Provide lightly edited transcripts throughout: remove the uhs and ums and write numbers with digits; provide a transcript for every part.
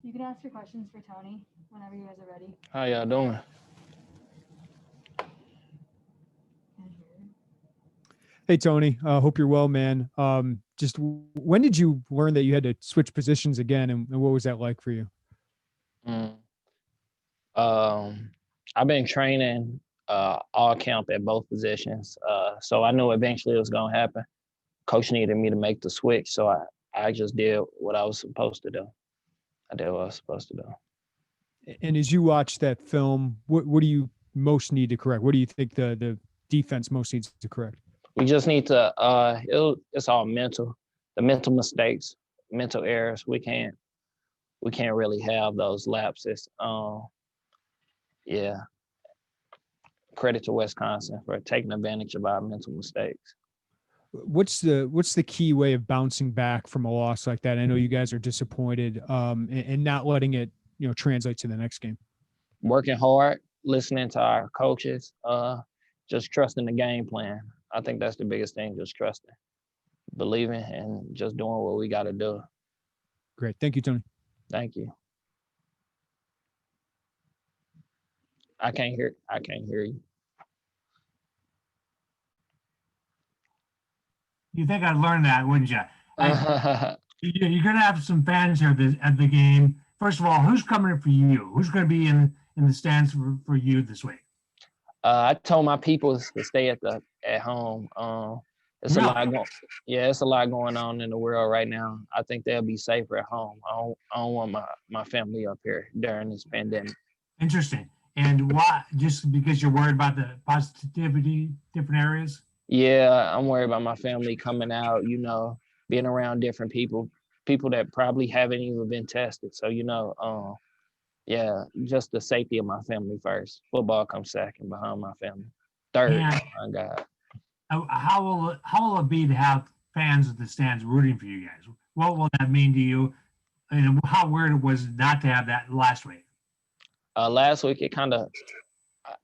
You can ask your questions for Tony whenever you guys are ready. How y'all doing? Hey, Tony. Hope you're well, man. Just when did you learn that you had to switch positions again, and what was that like for you? Mm. I've been training all camp at both positions, so I knew eventually it was gonna happen. Coach needed me to make the switch, so I just did what I was supposed to do. I did what I was supposed to do. And as you watch that film, what do you most need to correct? What do you think the defense most needs to correct? We just need to. It's all mental. The mental mistakes, mental errors. We can't really have those lapses. Yeah. Credit to Wisconsin for taking advantage of our mental mistakes. What's the key way of bouncing back from a loss like that? I know you guys are disappointed, and not letting it translate to the next game. Working hard, listening to our coaches, just trusting the game plan. I think that's the biggest thing, just trusting, believing, and just doing what we got to do. Great. Thank you, Tony. Thank you. I can't hear you. You think I'd learn that, wouldn't you? You're going to have some fans here at the game. First of all, who's coming for you? Who's going to be in the stands for you this week? I told my people to stay at home. It's Really? it's a lot going on in the world right now. I think they'll be safer at home. I don't want my family up here during this pandemic. Interesting. And why? Just because you're worried about the positivity, different areas? Yeah, I'm worried about my family coming out, being around different people that probably haven't even been tested. So, just the safety of my family first. Football comes second behind my family. Third, behind God. How will it be to have fans at the stands rooting for you guys? What will that mean to you? And how weird it was not to have that last week? Last week, it kind of,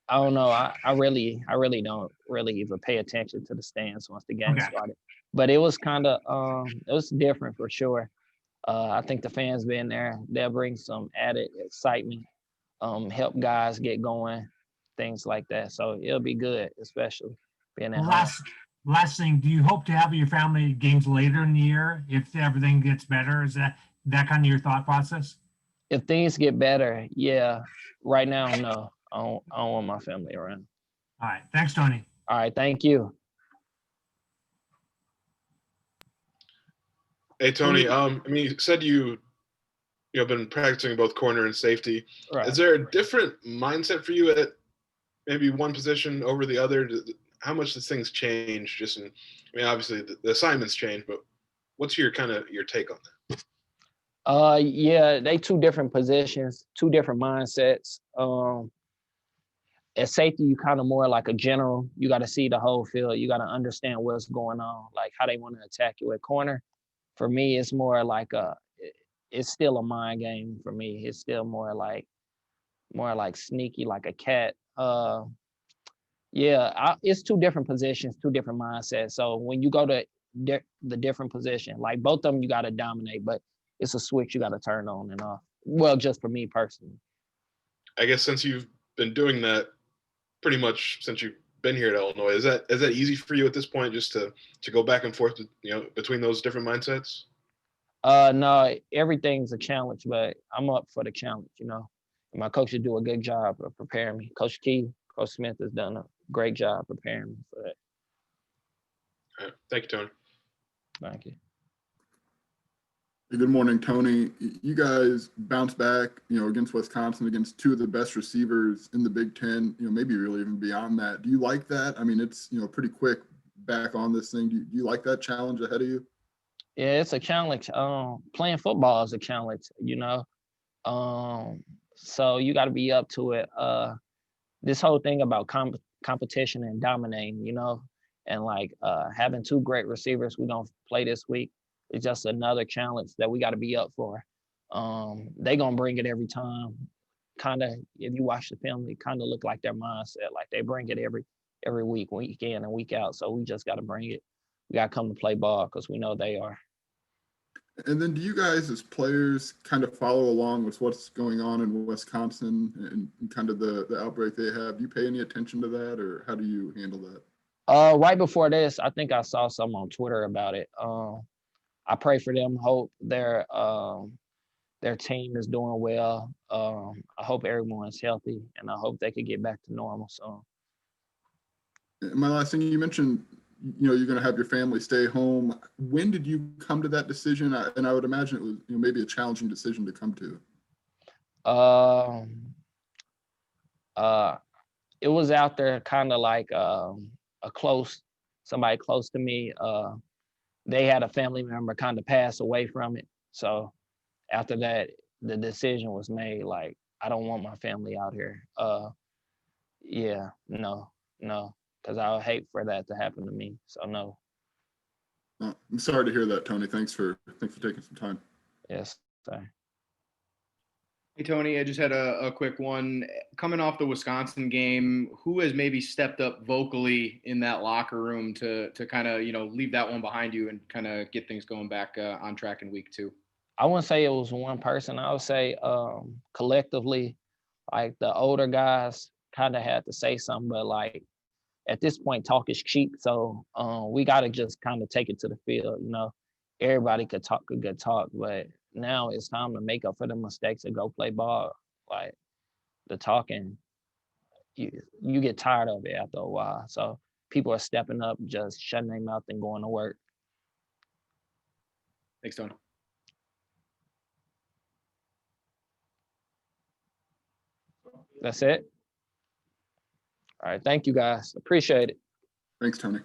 I don't know. I really don't really even pay attention to the stands once the game started. But it was kind of, it was different for sure. I think the fans being there, they'll bring some added excitement, help guys get going, things like that. So it'll be good, especially being at home. Last thing, do you hope to have your family games later in the year if everything gets better? Is that kind of your thought process? If things get better, yeah. Right now, no. I don't want my family around. All right. Thanks, Tony. All right. Thank you. Hey, Tony. You said you've been practicing both corner and safety. Right. Is there a different mindset for you at maybe one position over the other? How much does things change? Obviously the assignments change, but what's your take on that? Yeah, they two different positions, two different mindsets. At safety, you kind of more like a general. You got to see the whole field. You got to understand what's going on, like how they want to attack you at corner. For me, it's more like it's still a mind game for me. It's still more like sneaky, like a cat. It's two different positions, two different mindsets. So when you go to the different position, like both of them, you got to dominate, but it's a switch you got to turn on and off. Well, just for me personally. I guess since you've been doing that pretty much since you've been here at Illinois, is that easy for you at this point, just to go back and forth, between those different mindsets? No, everything's a challenge, but I'm up for the challenge. My coaches do a good job of preparing me. Coach Smith has done a great job preparing me for that. All right. Thank you, Tony. Thank you. Good morning, Tony. You guys bounced back, against Wisconsin, against two of the best receivers in the Big Ten, maybe really even beyond that. Do you like that? I mean, it's, pretty quick back on this thing. Do you like that challenge ahead of you? Yeah, it's a challenge. Playing football is a challenge, so you got to be up to it. This whole thing about competition and dominating, and like having two great receivers we're going to play this week. It's just another challenge that we got to be up for. They're going to bring it every time. Kind of, if you watch the film, it kind of look like their mindset. Like they bring it every week in and week out. So we just got to bring it. We got to come to play ball because we know they are. And then do you guys as players kind of follow along with what's going on in Wisconsin and kind of the outbreak they have? Do you pay any attention to that, or how do you handle that? Right before this, I think I saw some on Twitter about it. I pray for them, hope their team is doing well. I hope everyone's healthy, and I hope they could get back to normal soon. And my last thing, you mentioned, you're going to have your family stay home. When did you come to that decision? And I would imagine it was, maybe a challenging decision to come to. It was out there kind of like somebody close to me. They had a family member kind of pass away from it. So after that, the decision was made, like, I don't want my family out here. Yeah, no, because I would hate for that to happen to me. So no. I'm sorry to hear that, Tony. Thanks for taking some time. Yes, sorry. Hey, Tony, I just had a quick one. Coming off the Wisconsin game, who has maybe stepped up vocally in that locker room to kind of, leave that one behind you and kind of get things going back on track in week 2? I wouldn't say it was one person. I would say collectively, like the older guys kind of had to say something, but like at this point, talk is cheap. So we got to just kind of take it to the field. Everybody could talk a good talk, but now it's time to make up for the mistakes and go play ball. Like the talking, you get tired of it after a while. So people are stepping up, just shutting their mouth and going to work. Thanks, Tony. That's it. All right. Thank you, guys. Appreciate it. Thanks, Tony.